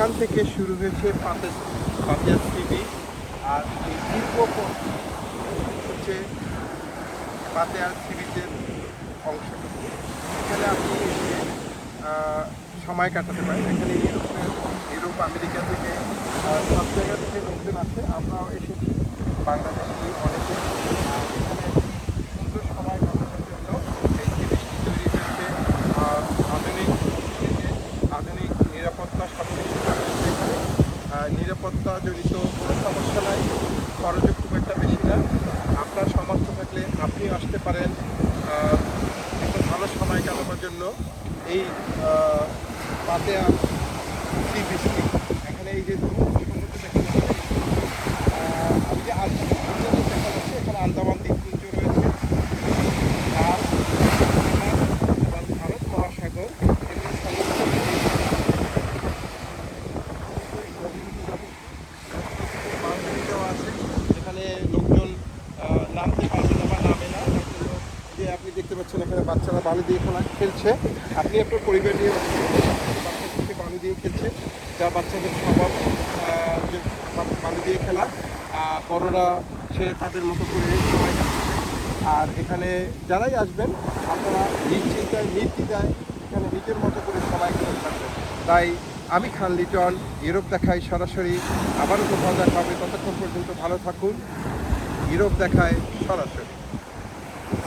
এখান থেকে শুরু হয়েছে পাতিয়া সি বিচ। আর এই দীর্ঘ পথটি হচ্ছে পাতিয়া সি বিচের অংশটুকু। এখানে আপনি এসে সময় কাটাতে পারেন। এখানে ইউরোপ আমেরিকা থেকে সব জায়গা থেকে লোকজন আসে। আমরাও এসেছি, বাংলাদেশি অনেকে। এখানে সুন্দর সময় কাটানোর জন্য এই সি বিচটি তৈরি হয়েছে। আধুনিক আধুনিক নিরাপত্তার সাথে এখানে নিরাপত্তা জড়িত কোনো সমস্যা নাই, খরচও খুব একটা বেশি না। আপনার সামর্থ্য থাকলে আপনিও আসতে পারেন একটা ভালো সময় কাটানোর জন্য এই পাতিয়া সি বিচটি। এখানে এই যে সমুদ্র দেখা যাচ্ছে, এই যে আন্দামান দেখা যাচ্ছে, এখানে আন্দামান দ্বীপপুঞ্জ রয়েছে। আর ভারত মহাসাগর এগুলো সমুদ্র আছে। এখানে লোকজন নামতে পারবে না বা নামে না, তার জন্য যে আপনি দেখতে পাচ্ছেন এখানে বাচ্চারা বালু দিয়ে খেলছে। আপনি আপনার পরিবার নিয়ে বাচ্চাদেরকে বালু দিয়ে খেলছে, যা বাচ্চাদের স্বভাব, যে বালু দিয়ে খেলা। বড়রা সে তাদের মতো করে সময় কাটাচ্ছে। আর এখানে যারাই আসবেন আপনারা নিশ্চিন্তায় নির্দ্বিধায় এখানে নিজের মতো করে সময় কাটাতে পারবেন। তাই আমি খান লিটন, ইউরোপ দেখাই সরাসরি। আবারও কোথাও দেখা হবে, ততক্ষণ পর্যন্ত ভালো থাকুন। ইউরোপ দেখায় সরাসরি।